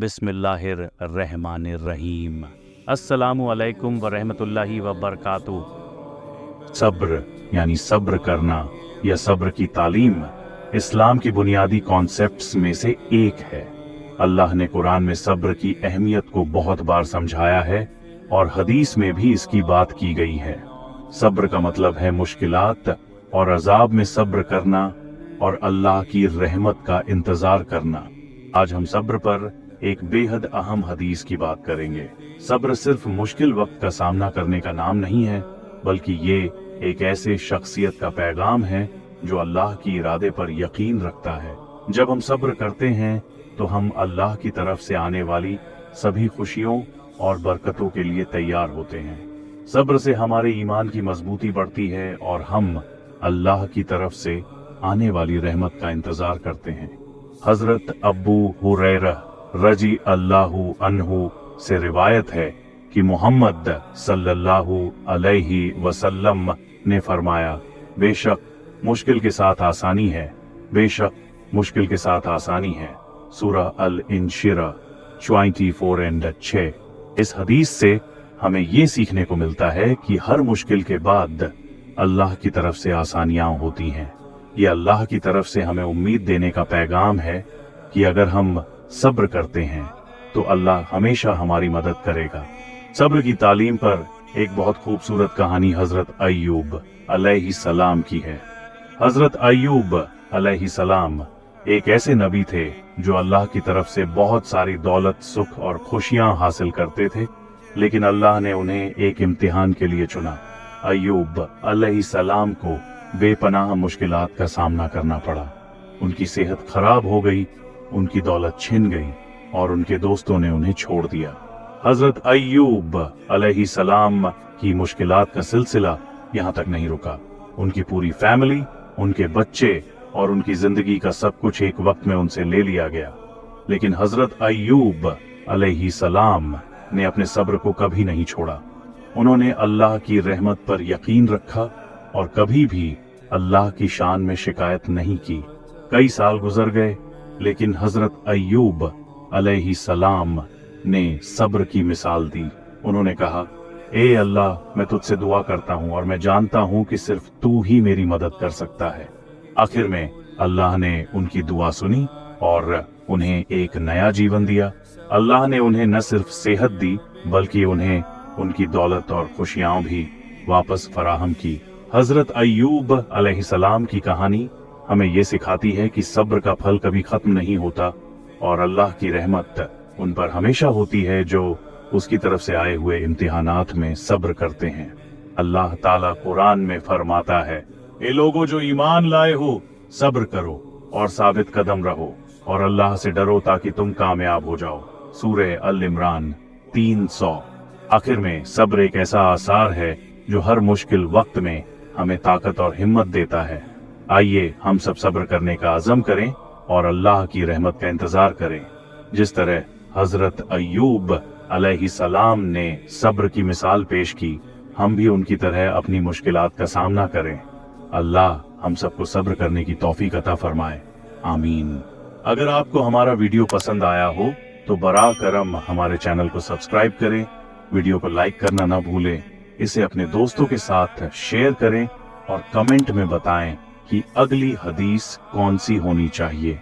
बिस्मिल्लाहिर्रहमानिर्रहीम। अस्सलामु अलैकुम व रहमतुल्लाहि व बरकातुहू। सब्र यानी सब्र करना या सब्र की तालीम इस्लाम की बुनियादी कॉन्सेप्ट्स में से एक है। अल्लाह ने कुरान में सब्र की अहमियत को बहुत बार समझाया है और हदीस में भी इसकी बात की गई है। सब्र का मतलब है मुश्किलात और अजाब में सब्र करना और अल्लाह की रहमत का इंतजार करना। आज हम सब्र पर एक बेहद अहम हदीस की बात करेंगे। सब्र सिर्फ मुश्किल वक्त का सामना करने का नाम नहीं है, बल्कि ये एक ऐसे शख्सियत का पैगाम है जो अल्लाह की इरादे पर यकीन रखता है। जब हम सब्र करते हैं तो हम अल्लाह की तरफ से आने वाली सभी खुशियों और बरकतों के लिए तैयार होते हैं। सब्र से हमारे ईमान की मजबूती बढ़ती है और हम अल्लाह की तरफ से आने वाली रहमत का इंतजार करते हैं। हजरत अबू हुरैरा रजी अल्लाहु अन्हु से रिवायत है कि मोहम्मद सल्लल्लाहु अलैहि वसल्लम ने फरमाया, बेशक मुश्किल के साथ आसानी है, बेशक मुश्किल के साथ आसानी है। सूरह अल इंशिरा 24:6। इस हदीस से हमें ये सीखने को मिलता है कि हर मुश्किल के बाद अल्लाह की तरफ से आसानियां होती हैं। ये अल्लाह की तरफ से हमें उम्मीद देने का पैगाम है कि अगर हम सब्र करते हैं तो अल्लाह हमेशा हमारी मदद करेगा। सब्र की तालीम पर एक बहुत खूबसूरत कहानी हजरत अय्यूब अलैहिस्सलाम की है। हजरत अय्यूब अलैहिस्सलाम एक ऐसे नबी थे जो अल्लाह की तरफ से बहुत सारी दौलत, सुख और खुशियां हासिल करते थे, लेकिन अल्लाह ने उन्हें एक इम्तिहान के लिए चुना। अय्यूब अलैहिस्सलाम को बेपनाह मुश्किलात का सामना करना पड़ा। उनकी सेहत खराब हो गई, उनकी दौलत छिन गई और उनके दोस्तों ने उन्हें छोड़ दिया। हजरत अय्यूब अलैहिस्सलाम की मुश्किलात का सिलसिला यहाँ तक नहीं रुका। उनकी पूरी फैमिली, उनके बच्चे और उनकी जिंदगी का सब कुछ एक वक्त में उनसे ले लिया गया। लेकिन हजरत अय्यूब अलैहिस्सलाम ने अपने सब्र को कभी नहीं छोड़ा। उन्होंने अल्लाह की रहमत पर यकीन रखा और कभी भी अल्लाह की शान में शिकायत नहीं की। कई साल गुजर गए, लेकिन हजरत अय्यूब अलैहिस्सलाम ने सब्र की मिसाल दी। उन्होंने कहा, ए अल्लाह, मैं तुझसे दुआ करता हूँ और मैं जानता हूँ कि सिर्फ तू ही मेरी मदद कर सकता है। आखिर में अल्लाह ने उनकी दुआ सुनी और उन्हें एक नया जीवन दिया। अल्लाह ने उन्हें न सिर्फ सेहत दी, बल्कि उन्हें उनकी दौलत और खुशियां भी वापस फराहम की। हजरत अय्यूब अलैहिस्सलाम की कहानी हमें ये सिखाती है कि सब्र का फल कभी खत्म नहीं होता और अल्लाह की रहमत उन पर हमेशा होती है जो उसकी तरफ से आए हुए इम्तिहानात में सब्र करते हैं। अल्लाह ताला कुरान में फरमाता है, ए लोगो जो ईमान लाए हो, सब्र करो और साबित कदम रहो और अल्लाह से डरो ताकि तुम कामयाब हो जाओ। सूरह अल इमरान 300। आखिर में सब्र एक ऐसा आसार है जो हर मुश्किल वक्त में हमें ताकत और हिम्मत देता है। आइए हम सब सब्र करने का अज़म करें और अल्लाह की रहमत का इंतजार करें। जिस तरह हजरत अय्यूब अलैहिस्सलाम ने सब्र की मिसाल पेश की, हम भी उनकी तरह अपनी मुश्किलात का सामना करें। अल्लाह हम सबको सब्र करने की तौफीक अता फरमाए। आमीन। अगर आपको हमारा वीडियो पसंद आया हो तो बरा करम हमारे चैनल को सब्सक्राइब करें, वीडियो को लाइक करना ना भूलें, इसे अपने दोस्तों के साथ शेयर करें और कमेंट में बताएं कि अगली हदीस कौन सी होनी चाहिए।